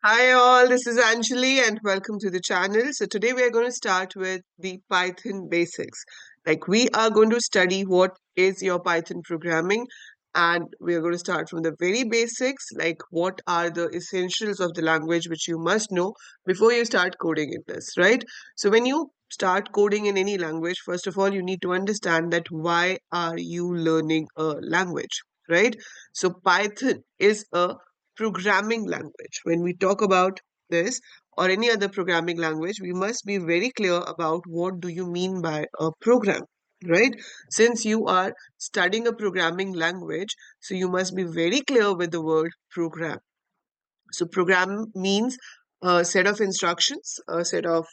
Hi all, this is Anjali and welcome to the channel. So today we are going to start with the Python basics. Like we are going to study what is your Python programming, and we are going to start from the very basics, like what are the essentials of the language which you must know before you start coding in this, right? So when you start coding in any language, first of all, you need to understand that why are you learning a language, right? So Python is a programming language. When we talk about this or any other programming language, we must be very clear about what do you mean by a program, right? Since you are studying a programming language, so you must be very clear with the word program. So program means a set of instructions, a set of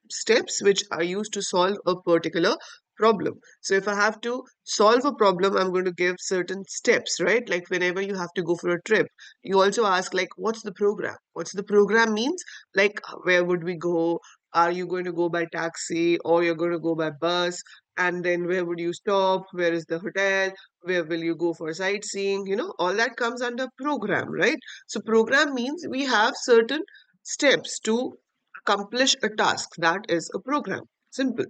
steps which are used to solve a particular problem. So if I have to solve a problem, I'm going to give certain steps, right? Like whenever you have to go for a trip, you also ask like, what's the program? What's the program means? Like, where would we go? Are you going to go by taxi or you're going to go by bus? And then where would you stop? Where is the hotel? Where will you go for sightseeing? All that comes under program, right? So program means we have certain steps to accomplish a task. That is a program. Simple.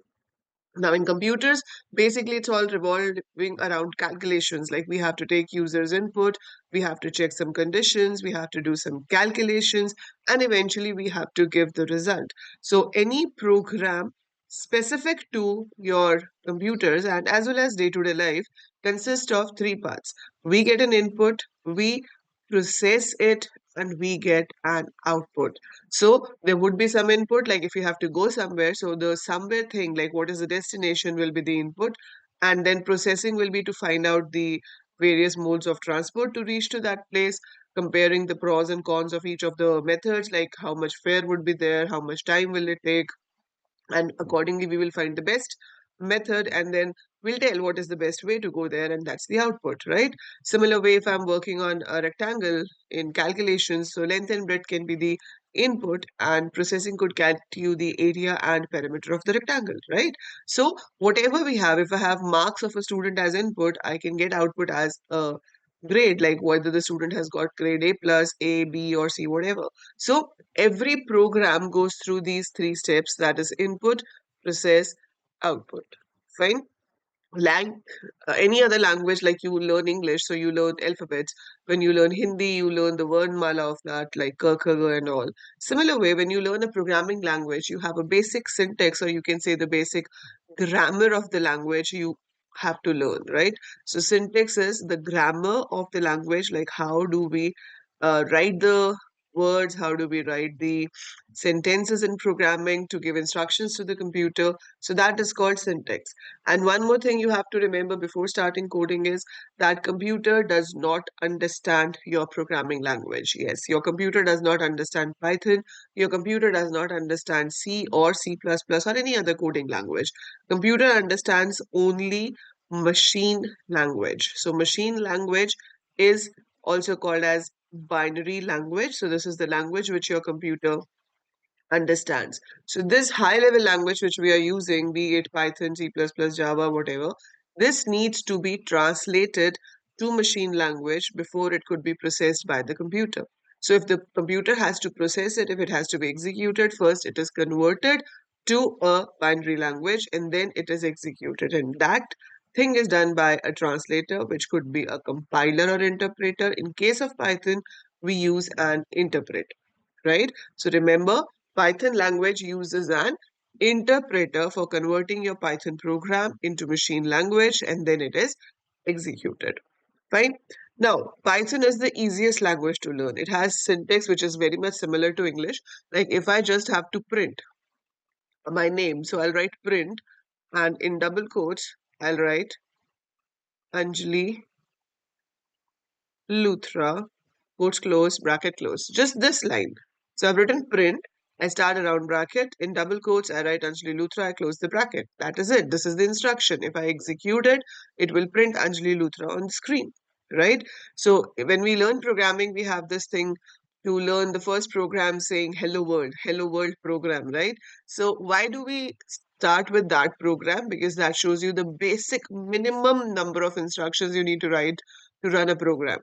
Now in computers, basically it's all revolving around calculations. Like we have to take users input, we have to check some conditions, we have to do some calculations, and eventually we have to give the result. So any program specific to your computers and as well as day-to-day life consists of three parts. We get an input, we process it, and we get an output. So there would be some input, like if you have to go somewhere. So the somewhere thing, like what is the destination, will be the input, and then processing will be to find out the various modes of transport to reach to that place, comparing the pros and cons of each of the methods, like how much fare would be there, how much time will it take, and accordingly we will find the best method, and then we'll tell what is the best way to go there, and that's the output, right? Similar way, if I'm working on a rectangle in calculations, so length and breadth can be the input, and processing could get you the area and perimeter of the rectangle, right? So whatever we have, if I have marks of a student as input, I can get output as a grade, like whether the student has got grade A plus, A, B, or C, whatever. So every program goes through these three steps, that is input, process, output. Fine. Like any other language, like you learn English, so you learn alphabets. When you learn Hindi, you learn the word mala of that, like ka, kha, ga, and all. Similar way, when you learn a programming language, you have a basic syntax, or you can say the basic grammar of the language you have to learn, right? So syntax is the grammar of the language, like how do we write the words, how do we write the sentences in programming to give instructions to the computer. So that is called syntax. And one more thing you have to remember before starting coding is that computer does not understand your programming language. Yes, your computer does not understand Python. Your computer does not understand C or C++ or any other coding language. Computer understands only machine language. So machine language is also called as binary language. So this is the language which your computer understands. So this high level language which we are using, be it Python, C++, Java, whatever, this needs to be translated to machine language before it could be processed by the computer. So if the computer has to process it, if it has to be executed, first it is converted to a binary language and then it is executed. And that thing is done by a translator, which could be a compiler or interpreter. In case of Python, we use an interpreter, right? So remember, Python language uses an interpreter for converting your Python program into machine language and then it is executed. Fine. Now, Python is the easiest language to learn. It has syntax which is very much similar to English. Like if I just have to print my name, so I'll write print and in double quotes, I'll write Anjali Luthra, quotes close, bracket close. Just this line. So I've written print. I start a round bracket. In double quotes, I write Anjali Luthra. I close the bracket. That is it. This is the instruction. If I execute it, it will print Anjali Luthra on the screen, right? So when we learn programming, we have this thing to learn the first program saying hello world program, right? So why do we start with that program? Because that shows you the basic minimum number of instructions you need to write to run a program.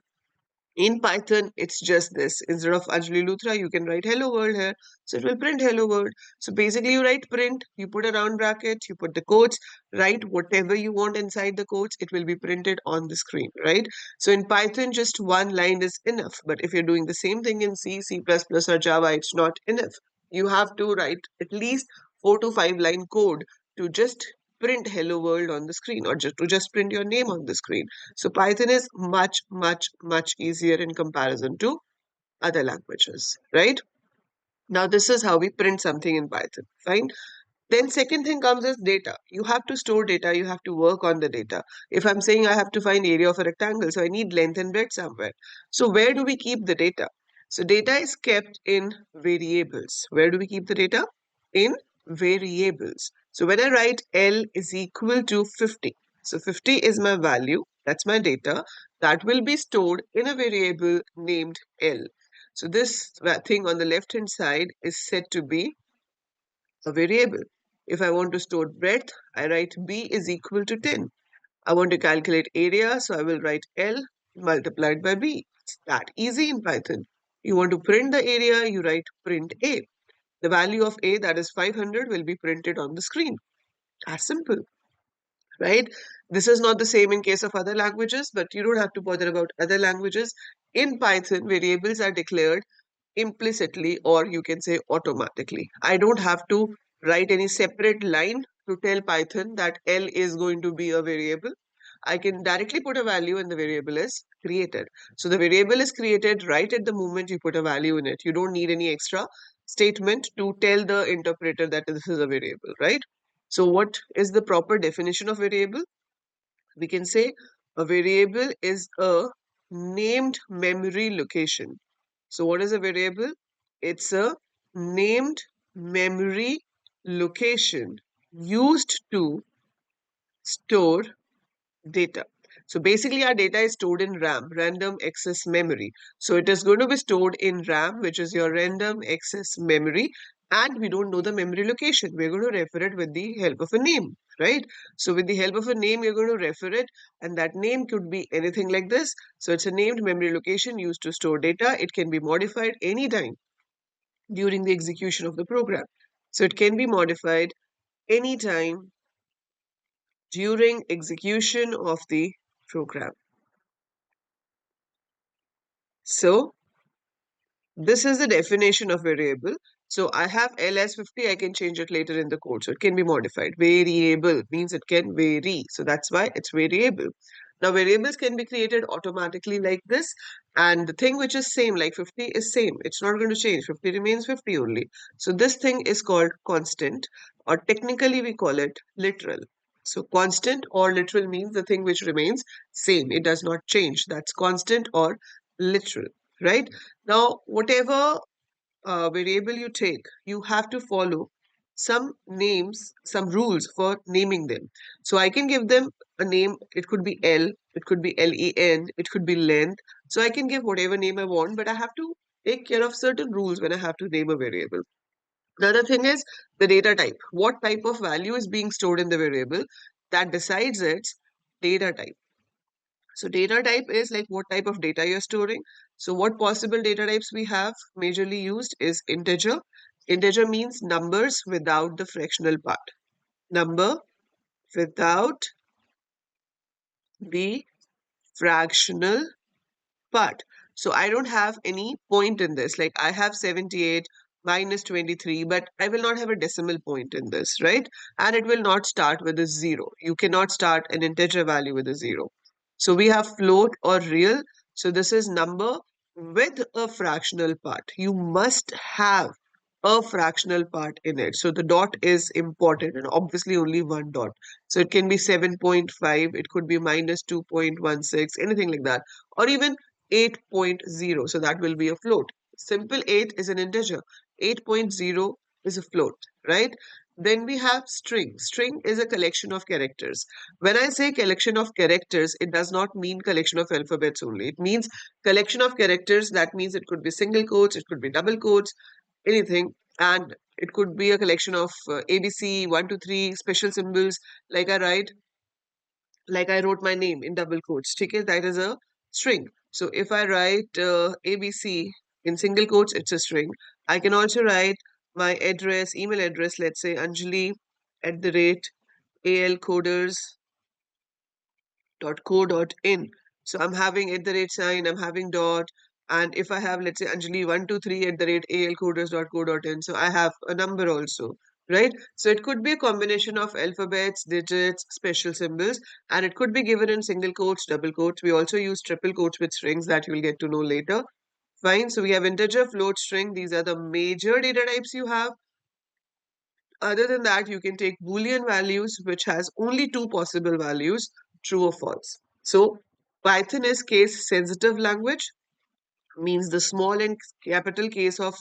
In Python, it's just this. Instead of Anjali Luthra, you can write hello world here. So it will print hello world. So basically you write print, you put a round bracket, you put the quotes, write whatever you want inside the quotes, it will be printed on the screen, right? So in Python, just one line is enough. But if you're doing the same thing in C, C++ or Java, it's not enough. You have to write at least 4 to 5 line code to just print hello world on the screen, or just print your name on the screen. So Python is much, much, much easier in comparison to other languages, right? Now, this is how we print something in Python, fine? Then second thing comes is data. You have to store data, you have to work on the data. If I'm saying I have to find area of a rectangle, so I need length and breadth somewhere. So where do we keep the data? So data is kept in variables. Where do we keep the data? In variables. So when I write L is equal to 50, so 50 is my value, that's my data, that will be stored in a variable named L. So this thing on the left hand side is said to be a variable. If I want to store breadth, I write B is equal to 10. I want to calculate area, so I will write L multiplied by B. It's that easy in Python. You want to print the area, you write print A. The value of A, that is 500, will be printed on the screen. As simple, right? This is not the same in case of other languages, but you don't have to bother about other languages. In Python, variables are declared implicitly, or you can say automatically. I don't have to write any separate line to tell Python that L is going to be a variable. I can directly put a value and the variable is created. So the variable is created right at the moment you put a value in it. You don't need any extra statement to tell the interpreter that this is a variable, right? So what is the proper definition of variable? We can say a variable is a named memory location. So what is a variable? It's a named memory location used to store data. So basically our data is stored in RAM, random access memory. So it is going to be stored in RAM, which is your random access memory, and we don't know the memory location. We're going to refer it with the help of a name, right? So with the help of a name, you're going to refer it, and that name could be anything like this. So it's a named memory location used to store data. It can be modified anytime during the execution of the program. So it can be modified anytime during execution of the program. So this is the definition of variable. So I have L as 50, I can change it later in the code. So it can be modified. Variable means it can vary. So that's why it's variable. Now variables can be created automatically like this. And the thing which is same, like 50 is same. It's not going to change. 50 remains 50 only. So this thing is called constant, or technically we call it literal. So constant or literal means the thing which remains same. It does not change. That's constant or literal, right? Now, whatever variable you take, you have to follow some names, some rules for naming them. So I can give them a name. It could be L, it could be LEN, it could be length. So I can give whatever name I want, but I have to take care of certain rules when I have to name a variable. The other thing is the data type. What type of value is being stored in the variable that decides its data type. So data type is like what type of data you're storing. So what possible data types we have majorly used is integer. Integer means numbers without the fractional part. Number without the fractional part. So I don't have any point in this. Like I have 78 minus 23, but I will not have a decimal point in this, right? And it will not start with a 0. You cannot start an integer value with a 0. So we have float or real. So this is number with a fractional part. You must have a fractional part in it. So the dot is important, and obviously only one dot. So it can be 7.5, it could be minus 2.16, anything like that. Or even 8.0. So that will be a float. Simple 8 is an integer. 8.0 is a float, right? Then we have string. String is a collection of characters. When I say collection of characters, it does not mean collection of alphabets only. It means collection of characters. That means it could be single quotes, it could be double quotes, anything. And it could be a collection of ABC, 1, 2, 3, special symbols, like I wrote my name in double quotes. Okay, that is a string. So if I write ABC in single quotes, it's a string. I can also write my address, email address, let's say Anjali at the rate alcoders.co.in. So I'm having at the rate sign, I'm having dot, and if I have, let's say, Anjali123 at the rate alcoders.co.in, so I have a number also, right? So it could be a combination of alphabets, digits, special symbols, and it could be given in single quotes, double quotes. We also use triple quotes with strings that you'll get to know later. Fine. So we have integer, float, string. These are the major data types you have. Other than that, you can take Boolean values, which has only two possible values, true or false. So Python is case sensitive language, means the small and capital case of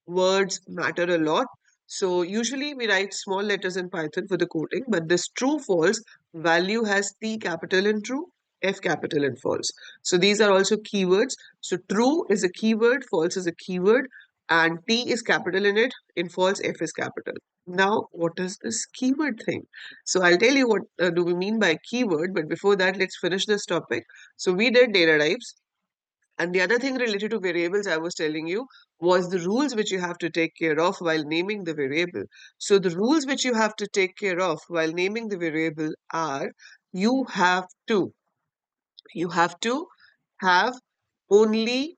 words matter a lot. So usually we write small letters in Python for the coding, but this true false value has T capital in true, F capital in false. So these are also keywords. So true is a keyword, false is a keyword, and T is capital in false F is capital. Now, what is this keyword thing? So I'll tell you what do we mean by keyword, but before that, let's finish this topic. So we did data types. And the other thing related to variables I was telling you was the rules which you have to take care of while naming the variable. So the rules which you have to take care of while naming the variable are you have to you have to have only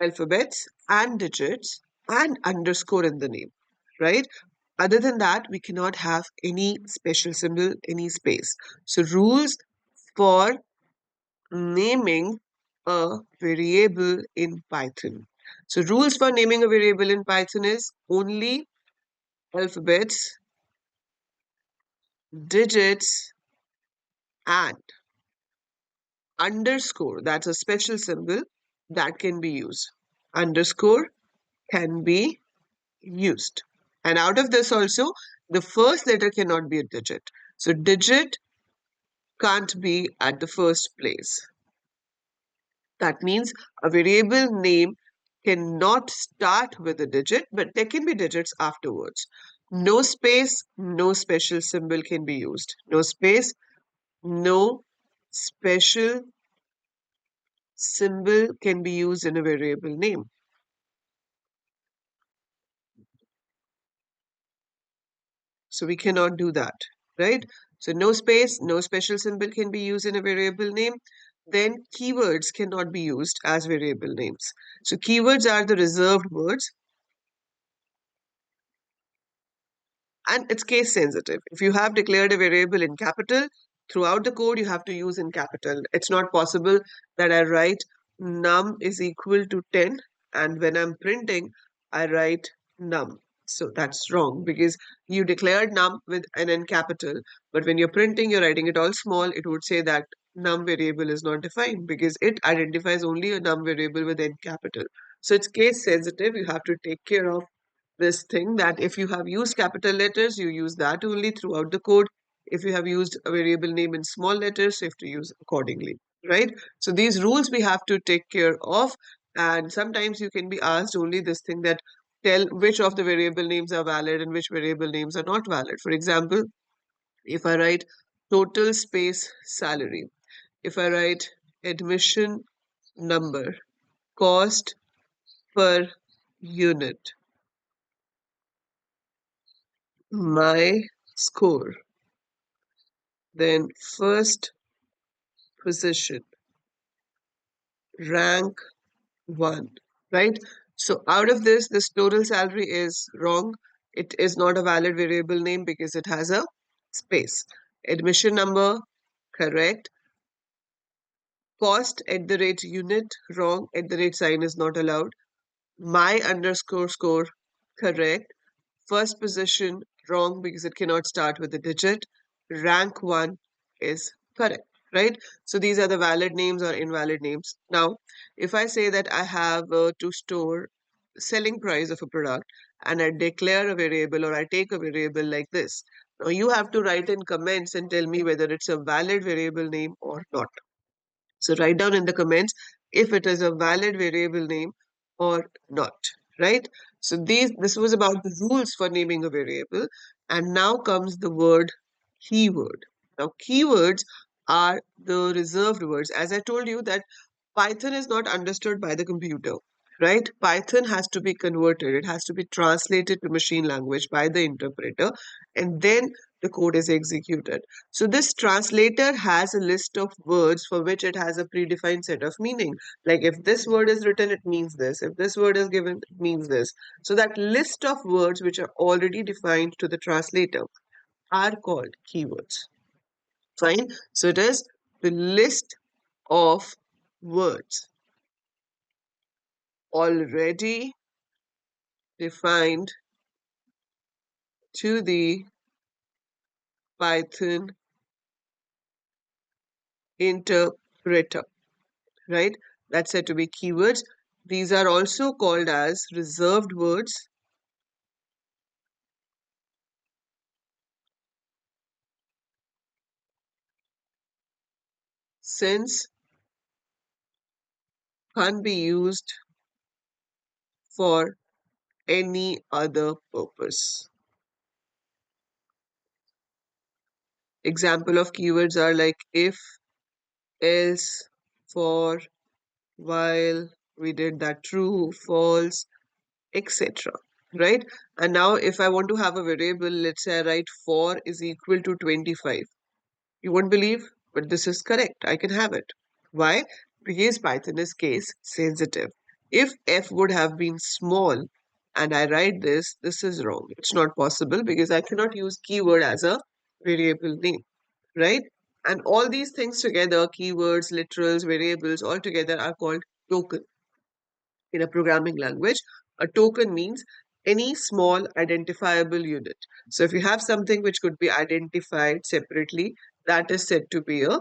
alphabets and digits and underscore in the name, right? Other than that, we cannot have any special symbol, any space. So rules for naming a variable in Python. So rules for naming a variable in Python is only alphabets, digits, and underscore. That's a special symbol that can be used. Underscore can be used. And out of this also, the first letter cannot be a digit. So digit can't be at the first place. That means a variable name cannot start with a digit, but there can be digits afterwards. No space, no special symbol can be used. No space, no special symbol can be used in a variable name. So we cannot do that, right? So no space, no special symbol can be used in a variable name. Then keywords cannot be used as variable names. So keywords are the reserved words and it's case sensitive. If you have declared a variable in capital, throughout the code you have to use in capital. It's not possible that I write num is equal to 10 and when I'm printing, I write num. So that's wrong because you declared num with an n capital, but when you're printing, you're writing it all small, it would say that num variable is not defined because it identifies only a num variable with n capital. So it's case sensitive. You have to take care of this thing that if you have used capital letters, you use that only throughout the code. If you have used a variable name in small letters, you have to use accordingly, right? So these rules we have to take care of. And sometimes you can be asked only this thing that tell which of the variable names are valid and which variable names are not valid. For example, if I write total space salary, if I write admission number, cost per unit, my score, then first position, rank 1, right? So out of this total salary is wrong. It is not a valid variable name because it has a space. Admission number, correct. Cost at the rate unit, wrong. At the rate sign is not allowed. My underscore score, correct. First position, wrong because it cannot start with a digit. Rank 1 is correct, right? So these are the valid names or invalid names. Now, if I say that I have to store selling price of a product and I declare a variable or I take a variable like this, now you have to write in comments and tell me whether it's a valid variable name or not. So write down in the comments if it is a valid variable name or not, right? So this was about the rules for naming a variable. And now comes the word keyword. Now keywords are the reserved words. As I told you that Python is not understood by the computer, right? Python has to be converted, it has to be translated to machine language by the interpreter, and then the code is executed. So this translator has a list of words for which it has a predefined set of meaning. Like if this word is written, it means this. If this word is given, it means this. So that list of words which are already defined to the translator are called keywords. Fine. So it is the list of words already defined to the Python interpreter, right? That's said to be keywords. These are also called as reserved words since can't be used for any other purpose. Example of keywords are like if, else, for, while, we did that, true, false, etc. Right? And now if I want to have a variable, let's say I write for is equal to 25. You won't believe, but this is correct. I can have it. Why? Because Python is case sensitive. If f would have been small and I write this, this is wrong. It's not possible because I cannot use keyword as a variable name, right? And all these things together, keywords, literals, variables, all together are called token in a programming language. A token means any small identifiable unit. So if you have something which could be identified separately, that is said to be a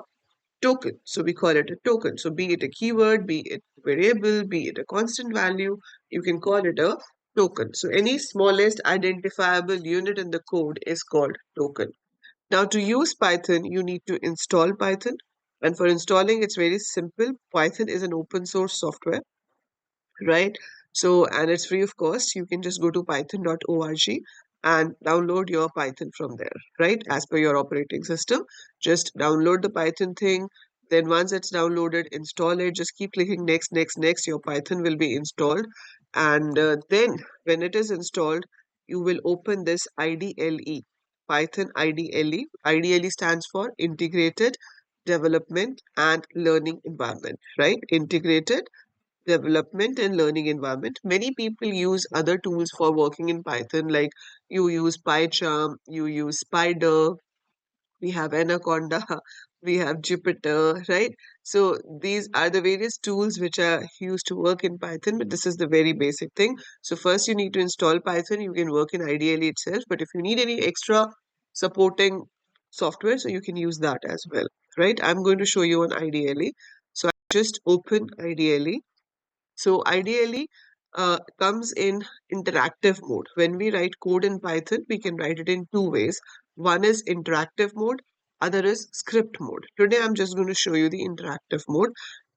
token. So we call it a token. So be it a keyword, be it variable, be it a constant value, you can call it a token. So any smallest identifiable unit in the code is called token. Now to use Python, you need to install Python. And for installing, it's very simple. Python is an open source software, right? So, and it's free of cost. You can just go to python.org and download your Python from there, right? As per your operating system, just download the Python thing. Then once it's downloaded, install it. Just keep clicking next, next, next. Your Python will be installed. And then when it is installed, you will open this IDLE, Python IDLE. IDLE stands for Integrated Development and Learning Environment, right? Integrated development and learning environment. Many people use other tools for working in Python, like you use PyCharm, you use Spider, we have Anaconda, we have Jupyter, right? So these are the various tools which are used to work in Python, but this is the very basic thing. So first you need to install Python. You can work in IDLE itself, but if you need any extra supporting software, so you can use that as well, right? I'm going to show you on IDLE. So I just open IDLE. So ideally, comes in interactive mode. When we write code in Python, we can write it in two ways. One is interactive mode, other is script mode. Today, I'm just going to show you the interactive mode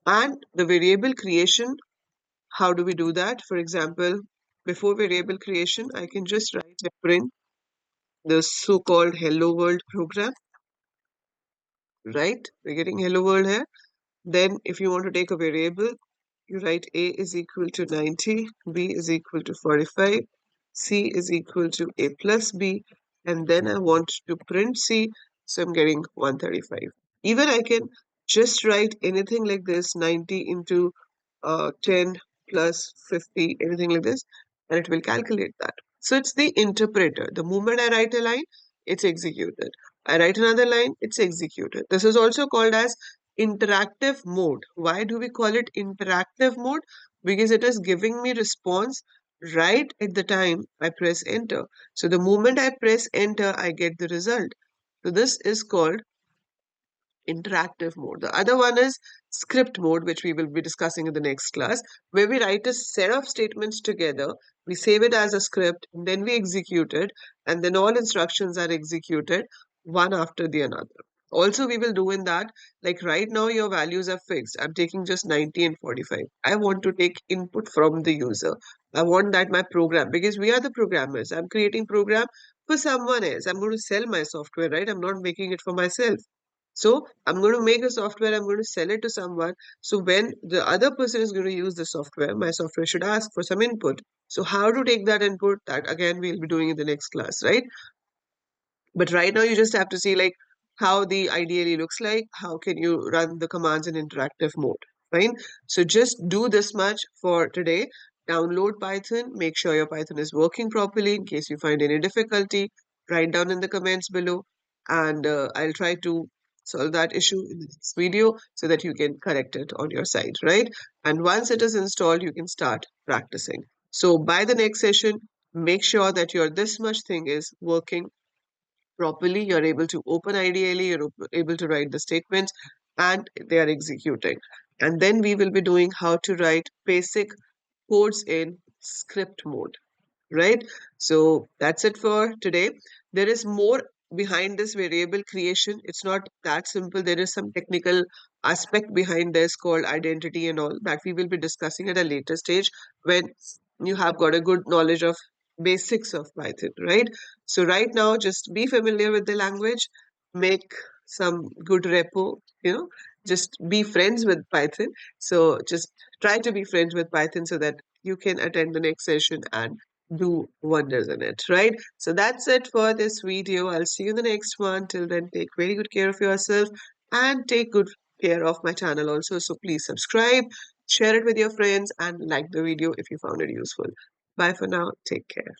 and the variable creation. How do we do that? For example, before variable creation, I can just write a print the so-called hello world program, right? We're getting hello world here. Then if you want to take a variable, you write A is equal to 90, B is equal to 45, C is equal to A plus B, and then I want to print C, so I'm getting 135. Even I can just write anything like this, 90 into 10 plus 50, anything like this, and it will calculate that. So it's the interpreter. The moment I write a line, it's executed. I write another line, it's executed. This is also called as interactive mode. Why do we call it interactive mode? Because it is giving me response right at the time I press enter. So the moment I press enter, I get the result. So this is called interactive mode. The other one is script mode, which we will be discussing in the next class, where we write a set of statements together, we save it as a script, and then we execute it, and then all instructions are executed one after the another. Also, we will do in that, like right now your values are fixed. I'm taking just 90 and 45. I want to take input from the user. I want that my program, because we are the programmers. I'm creating program for someone else. I'm going to sell my software, right? I'm not making it for myself. So I'm going to make a software, I'm going to sell it to someone. So when the other person is going to use the software, my software should ask for some input. So how to take that input, that again we'll be doing in the next class, right? But right now you just have to see like how the ideally looks like, how can you run the commands in interactive mode, fine? So just do this much for today. Download Python, make sure your Python is working properly. In case you find any difficulty, write down in the comments below, and I'll try to solve that issue in the next video so that you can correct it on your side, right? And once it is installed, you can start practicing. So by the next session, make sure that your this much thing is working properly, you're able to open ideally, you're able to write the statements, and they are executing. And then we will be doing how to write basic codes in script mode, right? So that's it for today. There is more behind this variable creation. It's not that simple. There is some technical aspect behind this called identity and all that we will be discussing at a later stage when you have got a good knowledge of basics of Python, right? So right now, just be familiar with the language, make some good repo, just be friends with Python. So just try to be friends with Python so that you can attend the next session and do wonders in it, right? So that's it for this video. I'll see you in the next one. Till then, take very good care of yourself and take good care of my channel also. So please subscribe, share it with your friends, and like the video if you found it useful. Bye for now. Take care.